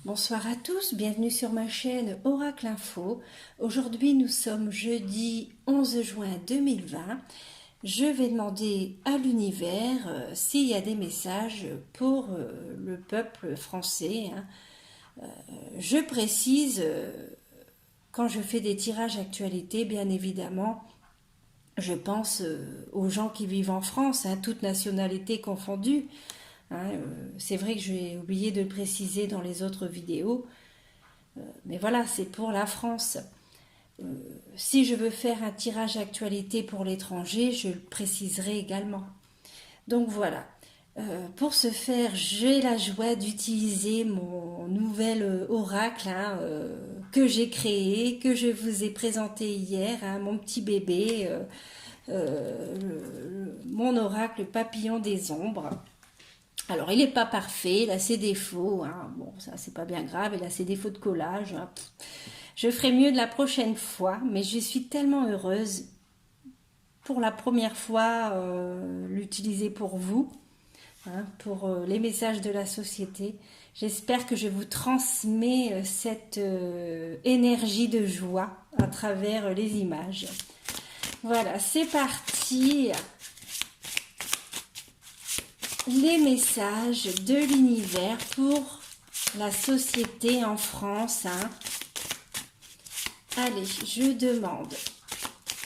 Bonsoir à tous, bienvenue sur ma chaîne Oracle Info. Aujourd'hui nous sommes jeudi 11 juin 2020. Je vais demander à l'univers s'il y a des messages pour le peuple français. Je précise, quand je fais des tirages actualité, bien évidemment, je pense aux gens qui vivent en France, toutes nationalités confondues. C'est vrai que j'ai oublié de le préciser dans les autres vidéos, mais voilà, c'est pour la France. Si je veux faire un tirage actualité pour l'étranger, je le préciserai également. Donc voilà. Pour ce faire, j'ai la joie d'utiliser mon nouvel oracle que j'ai créé, que je vous ai présenté hier, mon petit bébé, mon oracle papillon des ombres. Alors, il n'est pas parfait, il a ses défauts, bon, ça c'est pas bien grave, il a ses défauts de collage. Je ferai mieux de la prochaine fois, mais je suis tellement heureuse pour la première fois l'utiliser pour vous, pour les messages de la société. J'espère que je vous transmets cette énergie de joie à travers les images. Voilà, c'est parti. Les messages de l'univers pour la société en France. Allez, je demande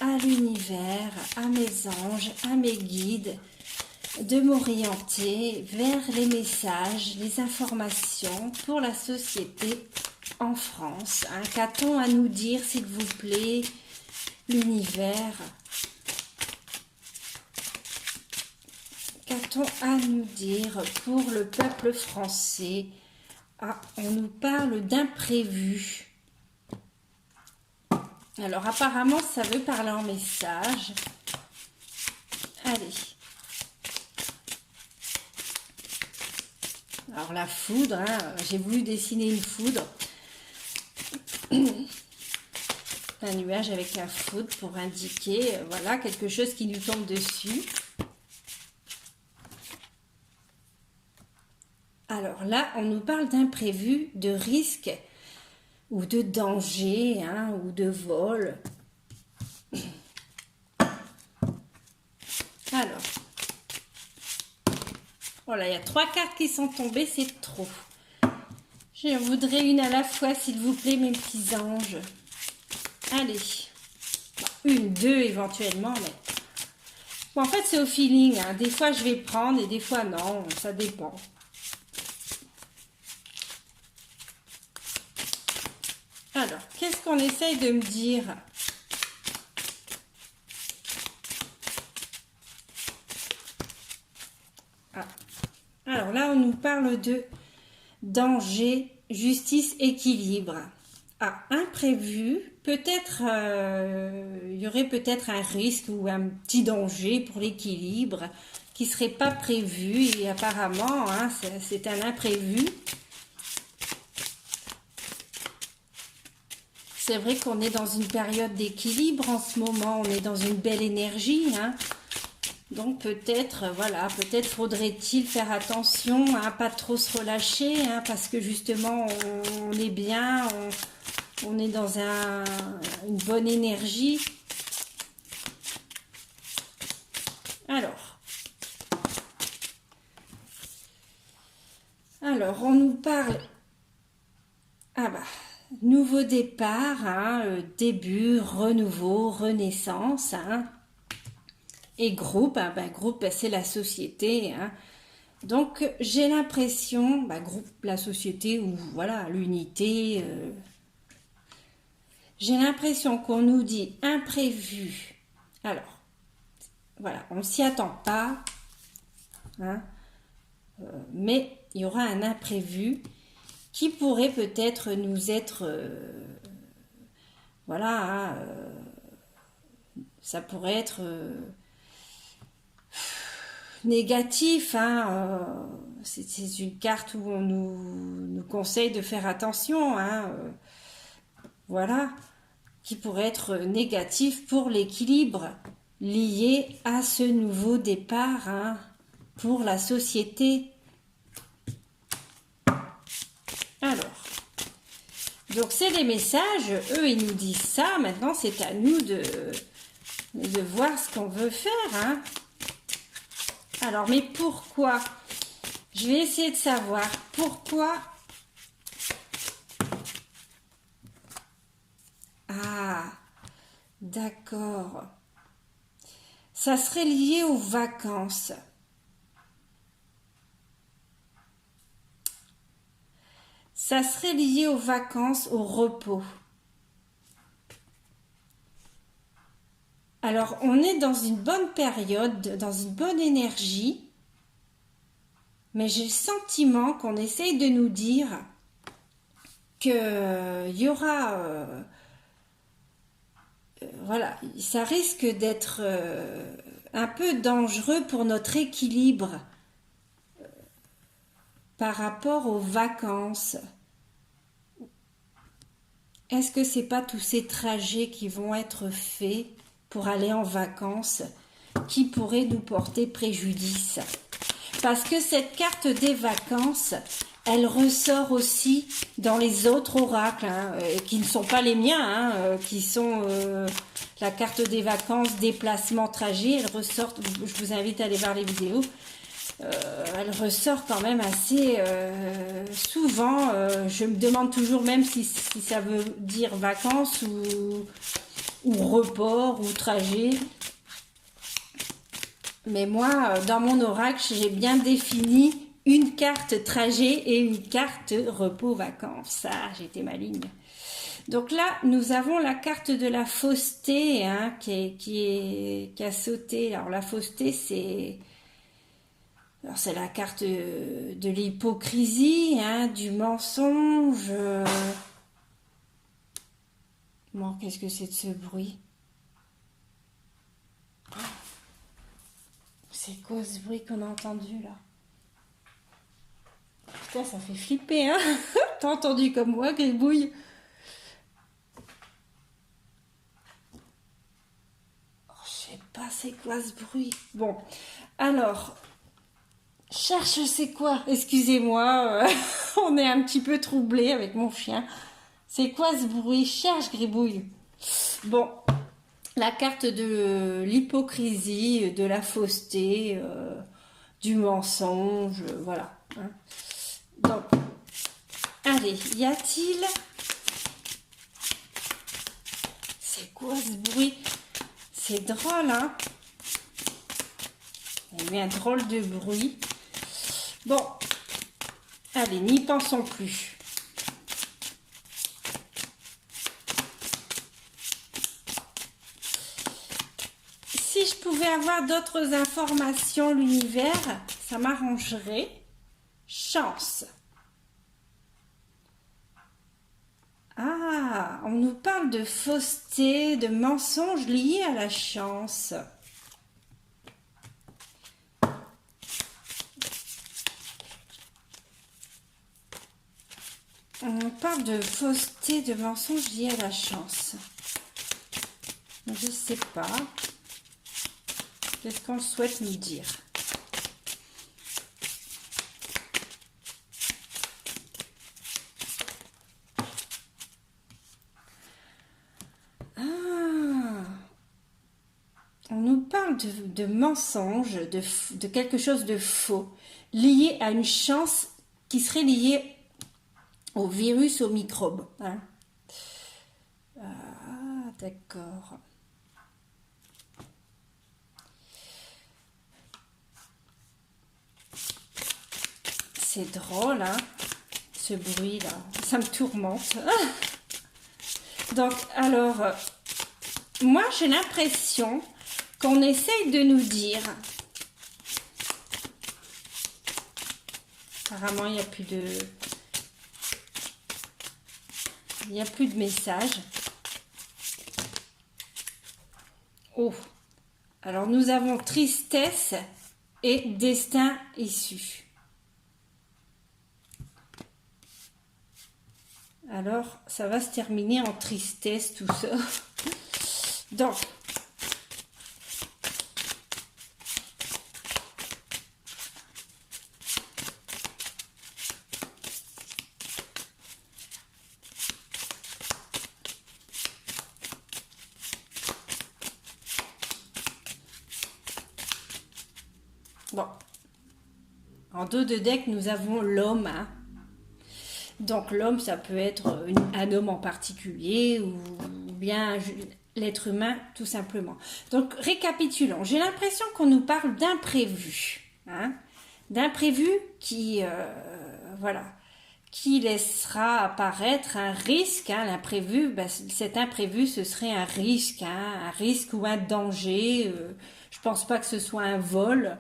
à l'univers, à mes anges, à mes guides, de m'orienter vers les messages, les informations pour la société en France. Qu'a-t-on à nous dire, s'il vous plaît, l'univers? Qu'a-t-on à nous dire pour le peuple français? On nous parle d'imprévu. Alors apparemment ça veut parler en message. Allez. Alors la foudre, j'ai voulu dessiner une foudre. Un nuage avec la foudre pour indiquer, voilà, quelque chose qui nous tombe dessus. Alors là, on nous parle d'imprévu, de risque ou de danger, ou de vol. Alors, voilà, il y a 3 cartes qui sont tombées, c'est trop. Je voudrais une à la fois, s'il vous plaît, mes petits anges. Allez, une, 2 éventuellement, mais... Bon, en fait, c'est au feeling, Des fois, je vais prendre et des fois, non, ça dépend. Alors, qu'est-ce qu'on essaye de me dire? Alors là, on nous parle de danger, justice, équilibre. Imprévu, peut-être, il y aurait peut-être un risque ou un petit danger pour l'équilibre qui ne serait pas prévu et apparemment, c'est un imprévu. C'est vrai qu'on est dans une période d'équilibre en ce moment, on est dans une belle énergie, Donc peut-être, voilà, peut-être faudrait-il faire attention à pas trop se relâcher, parce que justement on est bien, on est dans une bonne énergie. Alors on nous parle, nouveau départ, début, renouveau, renaissance, et groupe, groupe, c'est la société, Donc j'ai l'impression, groupe, la société, ou voilà, l'unité, j'ai l'impression qu'on nous dit imprévu. Alors, voilà, on ne s'y attend pas, mais il y aura un imprévu qui pourrait peut-être nous être, ça pourrait être négatif, c'est une carte où on nous conseille de faire attention, voilà, qui pourrait être négatif pour l'équilibre lié à ce nouveau départ, pour la société. Alors, Alors, donc c'est les messages, eux ils nous disent ça, maintenant c'est à nous de voir ce qu'on veut faire. Hein. Alors, mais pourquoi? Je vais essayer de savoir pourquoi. Ah, d'accord. Ça serait lié aux vacances. Ça serait lié aux vacances, au repos. Alors, on est dans une bonne période, dans une bonne énergie, mais j'ai le sentiment qu'on essaye de nous dire qu'il y aura... voilà, ça risque d'être un peu dangereux pour notre équilibre par rapport aux vacances. Est-ce que c'est pas tous ces trajets qui vont être faits pour aller en vacances qui pourraient nous porter préjudice? Parce que cette carte des vacances, elle ressort aussi dans les autres oracles, hein, qui ne sont pas les miens, hein, qui sont la carte des vacances, déplacement, trajet. Elle ressort, je vous invite à aller voir les vidéos. Elle ressort quand même assez souvent. Je me demande toujours même si ça veut dire vacances ou report ou trajet. Mais moi, dans mon oracle, j'ai bien défini une carte trajet et une carte repos-vacances. Ah, j'étais maligne. Donc là, nous avons la carte de la fausseté, hein, qui a sauté. Alors la fausseté, c'est la carte de l'hypocrisie, hein, du mensonge. Bon, qu'est-ce que c'est de ce bruit? C'est quoi ce bruit qu'on a entendu là? Putain, ça fait flipper, hein? T'as entendu comme moi, Gribouille? Oh, je sais pas c'est quoi ce bruit. Bon, alors, cherche c'est quoi? Excusez-moi, on est un petit peu troublé avec mon chien. C'est quoi ce bruit? Cherche, Gribouille. Bon, la carte de l'hypocrisie, de la fausseté, du mensonge, voilà. Hein. Donc, allez, y a-t-il... C'est quoi ce bruit? C'est drôle, hein? Il y a un drôle de bruit. Bon, allez, n'y pensons plus. Si je pouvais avoir d'autres informations, l'univers, ça m'arrangerait. Chance. Ah, on nous parle de fausseté, de mensonges liés à la chance. On parle de fausseté, de mensonges liés à la chance. Je ne sais pas. Qu'est-ce qu'on souhaite nous dire? On nous parle de mensonges, de quelque chose de faux, lié à une chance qui serait liée au virus, au microbe. Hein. Ah, d'accord. C'est drôle, hein, ce bruit-là. Ça me tourmente. Donc, alors, moi, j'ai l'impression qu'on essaye de nous dire... Apparemment, il n'y a plus de... Il n'y a plus de message. Oh. Alors, nous avons tristesse et destin issu. Alors, ça va se terminer en tristesse, tout ça. Donc, En dos de deck, nous avons l'homme. Hein. Donc l'homme, ça peut être un homme en particulier ou bien l'être humain, tout simplement. Donc récapitulons. J'ai l'impression qu'on nous parle d'imprévu. Hein, d'imprévu qui, voilà, qui laissera apparaître un risque. Hein, l'imprévu, ben, cet imprévu, ce serait un risque ou un danger. Je pense pas que ce soit un vol,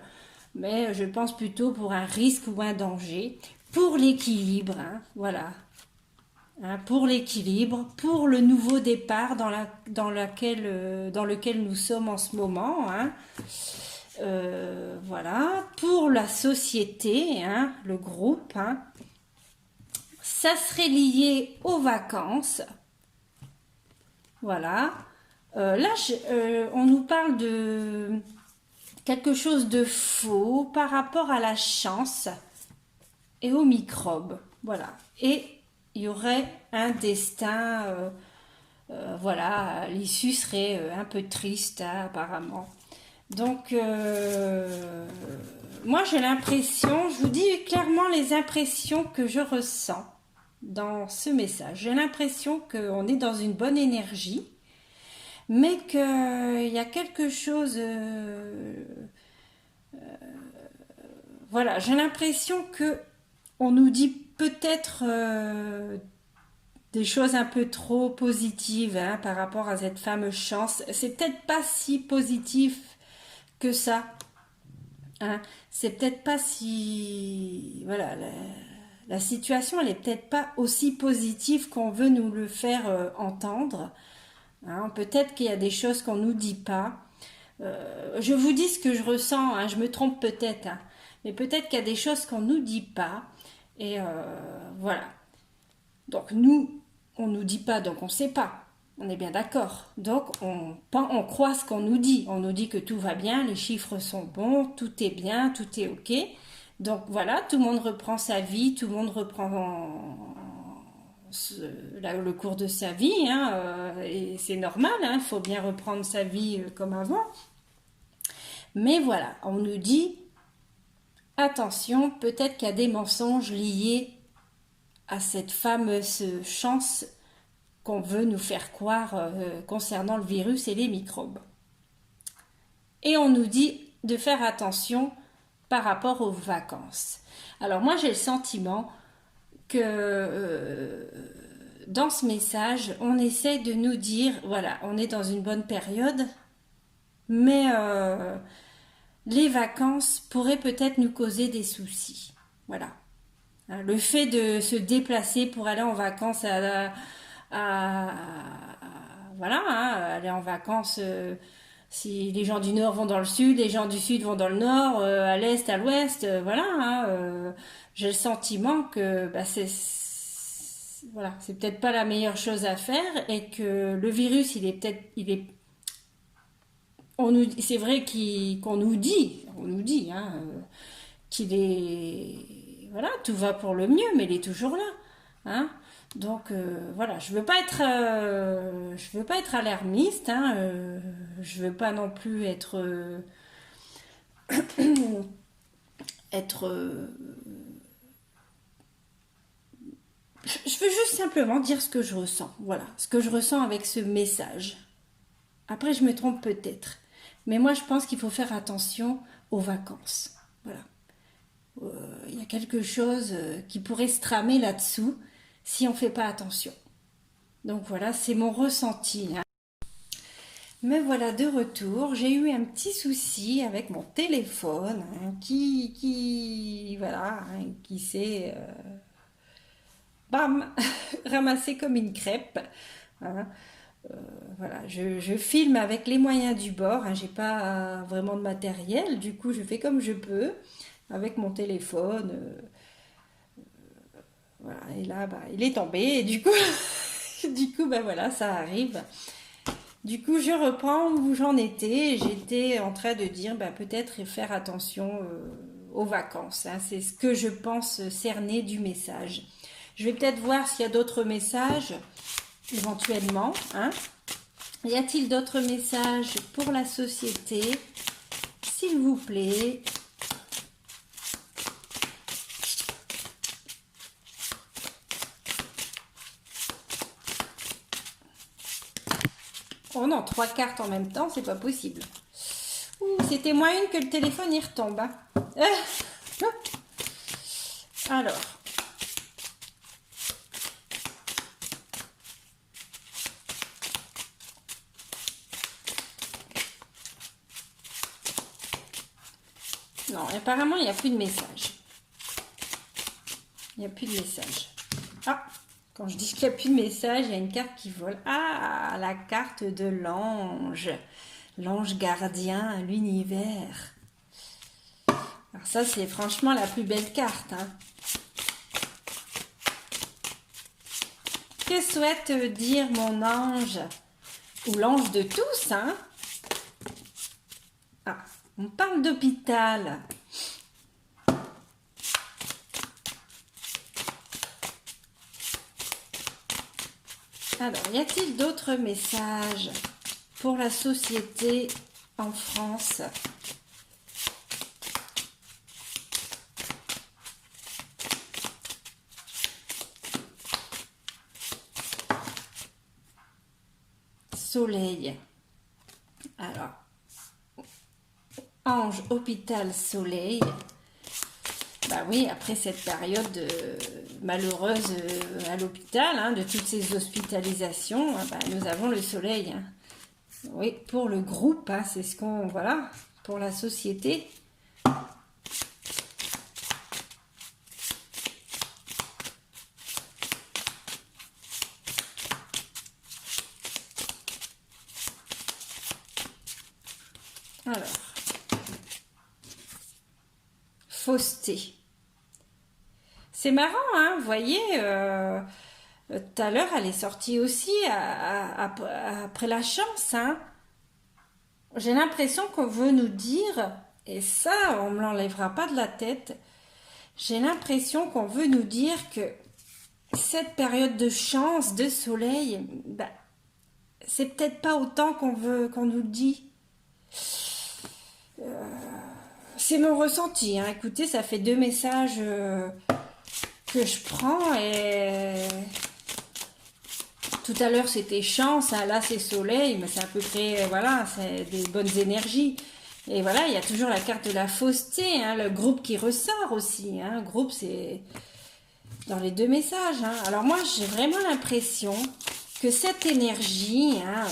mais je pense plutôt pour un risque ou un danger. Pour l'équilibre, hein, voilà. Hein, pour l'équilibre, pour le nouveau départ dans lequel nous sommes en ce moment. Hein. Voilà. Pour la société, hein, le groupe. Hein. Ça serait lié aux vacances. Voilà. Là, on nous parle de quelque chose de faux par rapport à la chance et aux microbes. Voilà. Et il y aurait un destin, voilà, l'issue serait un peu triste, hein, apparemment. Donc, moi j'ai l'impression, je vous dis clairement les impressions que je ressens dans ce message. J'ai l'impression qu'on est dans une bonne énergie, mais qu'il y a quelque chose... voilà, j'ai l'impression que on nous dit peut-être des choses un peu trop positives, hein, par rapport à cette fameuse chance. C'est peut-être pas si positif que ça. Hein. C'est peut-être pas si... Voilà, la situation, elle est peut-être pas aussi positive qu'on veut nous le faire entendre. Hein. Peut-être qu'il y a des choses qu'on nous dit pas. Je vous dis ce que je ressens, hein, je me trompe peut-être. Hein. Mais peut-être qu'il y a des choses qu'on nous dit pas. Et voilà. Donc nous, on nous dit pas, donc on sait pas. On est bien d'accord. Donc on croit ce qu'on nous dit. On nous dit que tout va bien, les chiffres sont bons, tout est bien, tout est ok. Donc voilà, tout le monde reprend sa vie, tout le monde reprend le cours de sa vie. Hein, et c'est normal, hein, il faut bien reprendre sa vie comme avant. Mais voilà, on nous dit... Attention, peut-être qu'il y a des mensonges liés à cette fameuse chance qu'on veut nous faire croire concernant le virus et les microbes. Et on nous dit de faire attention par rapport aux vacances. Alors moi j'ai le sentiment que dans ce message, on essaie de nous dire, voilà, on est dans une bonne période, mais... les vacances pourraient peut-être nous causer des soucis. Voilà. Le fait de se déplacer pour aller en vacances voilà, hein, aller en vacances, si les gens du nord vont dans le sud, les gens du sud vont dans le nord, à l'est, à l'ouest, voilà. Hein, j'ai le sentiment que bah, voilà, c'est peut-être pas la meilleure chose à faire et que le virus, c'est vrai qu'on nous dit, hein, qu'il est, voilà, tout va pour le mieux, mais il est toujours là, hein. Donc voilà, je veux pas être alarmiste, hein, je veux pas non plus être je veux juste simplement dire ce que je ressens, voilà, ce que je ressens avec ce message. Après, je me trompe peut-être. Mais moi, je pense qu'il faut faire attention aux vacances. Voilà. Il y a quelque chose qui pourrait se tramer là-dessous si on ne fait pas attention. Donc voilà, c'est mon ressenti. Hein. Me voilà de retour. J'ai eu un petit souci avec mon téléphone hein, voilà, hein, qui s'est bam, ramassé comme une crêpe. Hein. Voilà, je filme avec les moyens du bord, hein, j'ai pas vraiment de matériel, du coup je fais comme je peux avec mon téléphone. Voilà, et là bah, il est tombé et du coup, bah, voilà, ça arrive. Du coup je reprends où j'en étais, j'étais en train de dire bah, peut-être faire attention aux vacances, hein, c'est ce que je pense cerner du message. Je vais peut-être voir s'il y a d'autres messages éventuellement. Hein. Y a-t-il d'autres messages pour la société? S'il vous plaît. Oh non, 3 cartes en même temps, c'est pas possible. Ouh, c'était moins une que le téléphone y retombe. Hein. Alors. Non, apparemment, il n'y a plus de message. Il n'y a plus de message. Ah, quand je dis qu'il n'y a plus de message, il y a une carte qui vole. Ah, la carte de l'ange. L'ange gardien, l'univers. Alors ça, c'est franchement la plus belle carte. Hein. Que souhaite dire mon ange? Ou l'ange de tous, hein? Ah, on parle d'hôpital. Alors, y a-t-il d'autres messages pour la société en France? Soleil. Alors, ange, hôpital, soleil. Bah oui, après cette période malheureuse à l'hôpital, hein, de toutes ces hospitalisations, bah, nous avons le soleil. Hein. Oui, pour le groupe, hein, c'est ce qu'on... Voilà, pour la société. Alors, fausseté. C'est marrant, hein, vous voyez, tout à l'heure, elle est sortie aussi après la chance. Hein. J'ai l'impression qu'on veut nous dire, et ça, on ne me l'enlèvera pas de la tête, j'ai l'impression qu'on veut nous dire que cette période de chance, de soleil, bah, c'est peut-être pas autant qu'on nous le dit. C'est mon ressenti. Hein. Écoutez, ça fait 2 messages que je prends et tout à l'heure c'était chance, hein. Là c'est soleil, mais c'est à peu près, voilà, c'est des bonnes énergies. Et voilà, il y a toujours la carte de la fausseté, hein, le groupe qui ressort aussi. Hein. Le groupe, c'est dans les 2 messages. Hein. Alors moi, j'ai vraiment l'impression que cette énergie, hein,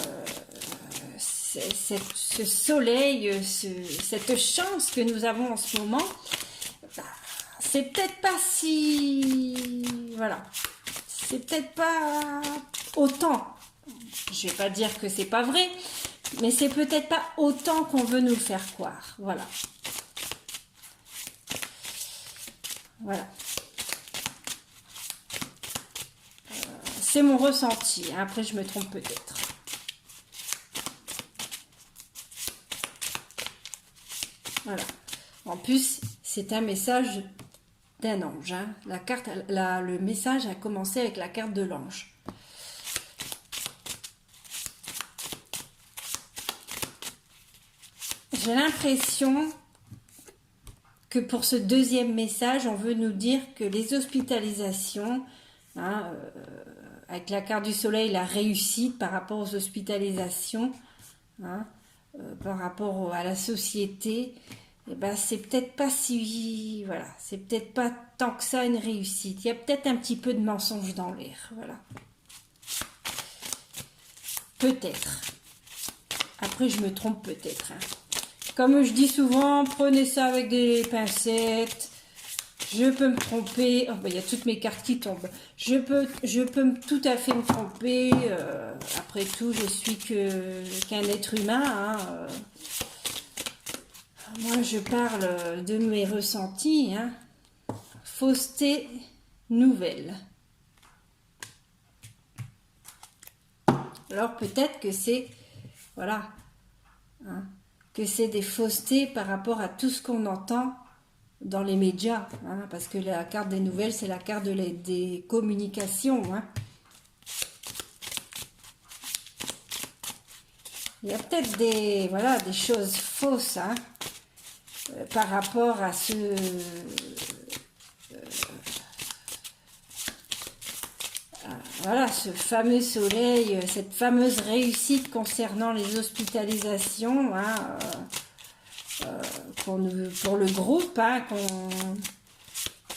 ce soleil, cette chance que nous avons en ce moment, bah, c'est peut-être pas si... Voilà. C'est peut-être pas autant. Je vais pas dire que c'est pas vrai, mais c'est peut-être pas autant qu'on veut nous le faire croire. Voilà. Voilà. C'est mon ressenti. Après, je me trompe peut-être. Voilà. En plus, c'est un message d'un ange. Hein. La carte, le message a commencé avec la carte de l'ange. J'ai l'impression que pour ce 2e message, on veut nous dire que les hospitalisations, hein, avec la carte du soleil, la réussite par rapport aux hospitalisations, hein, par rapport à la société, eh ben, c'est peut-être pas si... Voilà, c'est peut-être pas tant que ça une réussite. Il y a peut-être un petit peu de mensonge dans l'air, voilà. Peut-être. Après, je me trompe peut-être. Hein. Comme je dis souvent, prenez ça avec des pincettes. Je peux me tromper. Oh, ben, il y a toutes mes cartes qui tombent. Je peux tout à fait me tromper. Après tout, je suis qu'un être humain. Hein. Moi, je parle de mes ressentis. Hein. Fausseté nouvelle. Alors peut-être que c'est... Voilà. Hein, que c'est des faussetés par rapport à tout ce qu'on entend dans les médias, hein, parce que la carte des nouvelles, c'est la carte des communications. Hein. Il y a peut-être des, voilà, des choses fausses hein, par rapport à voilà, ce fameux soleil, cette fameuse réussite concernant les hospitalisations, hein, pour le groupe, hein,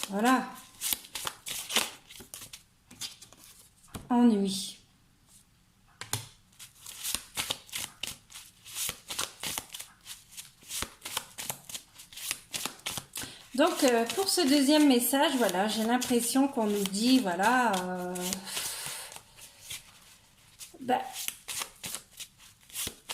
voilà, ennui. Donc, pour ce deuxième message, voilà, j'ai l'impression qu'on nous dit, voilà, bah,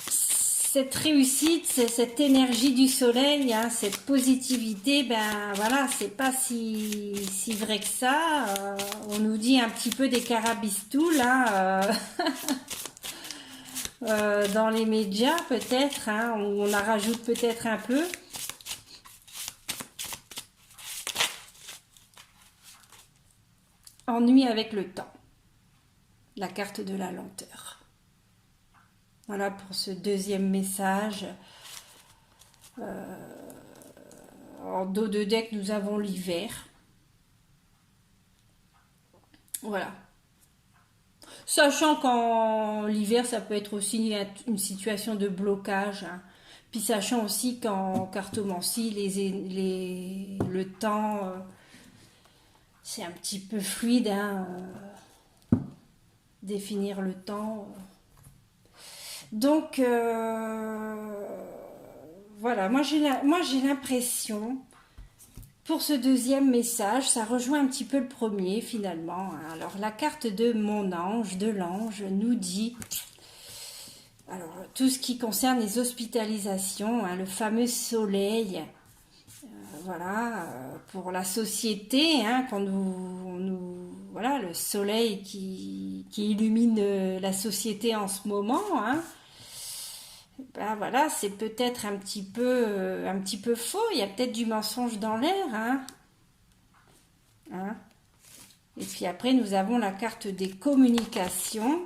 cette réussite, cette énergie du soleil, hein, cette positivité, ben voilà, c'est pas si vrai que ça. On nous dit un petit peu des carabistoules, hein, dans les médias peut-être, hein, on en rajoute peut-être un peu. Ennui avec le temps. La carte de la lenteur. Voilà pour ce deuxième message. En dos de deck, nous avons l'hiver. Voilà. Sachant qu'en l'hiver, ça peut être aussi une situation de blocage. Hein. Puis sachant aussi qu'en cartomancie, le temps, c'est un petit peu fluide. Hein, définir le temps. Donc, voilà, moi j'ai l'impression, pour ce deuxième message, ça rejoint un petit peu le premier finalement. Alors, la carte de mon ange, de l'ange, nous dit, alors, tout ce qui concerne les hospitalisations, hein, le fameux soleil, voilà, pour la société, hein, quand voilà, le soleil qui illumine la société en ce moment, hein, ben voilà, c'est peut-être un petit peu faux. Il y a peut-être du mensonge dans l'air, hein. Hein. Et puis après, nous avons la carte des communications,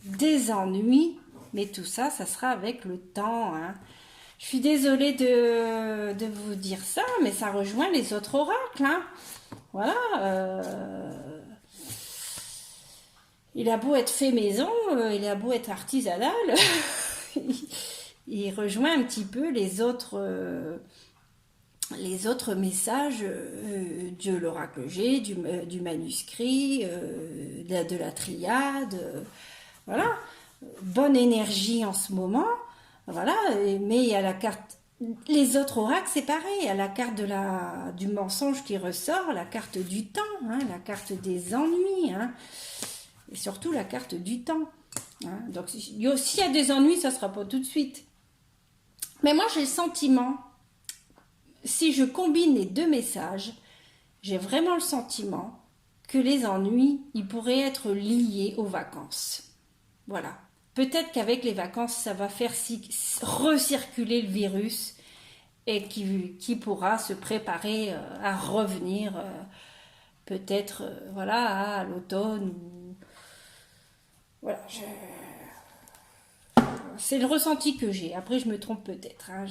des ennuis, mais tout ça, ça sera avec le temps, hein. Je suis désolée de vous dire ça, mais ça rejoint les autres oracles, hein. Voilà. Il a beau être fait maison, il a beau être artisanal, il rejoint un petit peu les autres messages de l'oracle G, du manuscrit, de la triade. Voilà. Bonne énergie en ce moment. Voilà. Mais il y a la carte. Les autres oracles, c'est pareil. Il y a la carte du mensonge qui ressort, la carte du temps, hein, la carte des ennuis. Hein. Et surtout la carte du temps. Hein. Donc, s'il y a des ennuis, ça ne sera pas tout de suite. Mais moi, j'ai le sentiment, si je combine les deux messages, j'ai vraiment le sentiment que les ennuis, ils pourraient être liés aux vacances. Voilà. Peut-être qu'avec les vacances, ça va faire recirculer le virus et qui pourra se préparer à revenir peut-être voilà, à l'automne. Voilà, c'est le ressenti que j'ai. Après, je me trompe peut-être. Hein.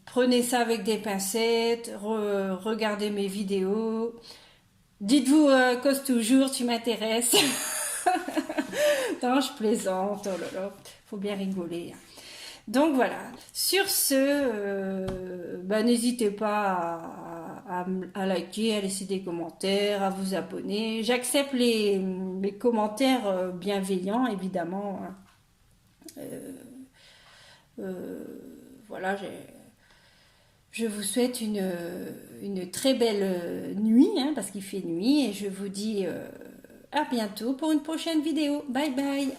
Prenez ça avec des pincettes, regardez mes vidéos. Dites-vous, cause toujours, tu m'intéresses. Non, je plaisante. Oh là là, faut bien rigoler. Donc voilà. Sur ce, n'hésitez pas à liker, à laisser des commentaires, à vous abonner. J'accepte les commentaires bienveillants, évidemment. Voilà, je vous souhaite une très belle nuit, hein, parce qu'il fait nuit, et je vous dis à bientôt pour une prochaine vidéo. Bye bye.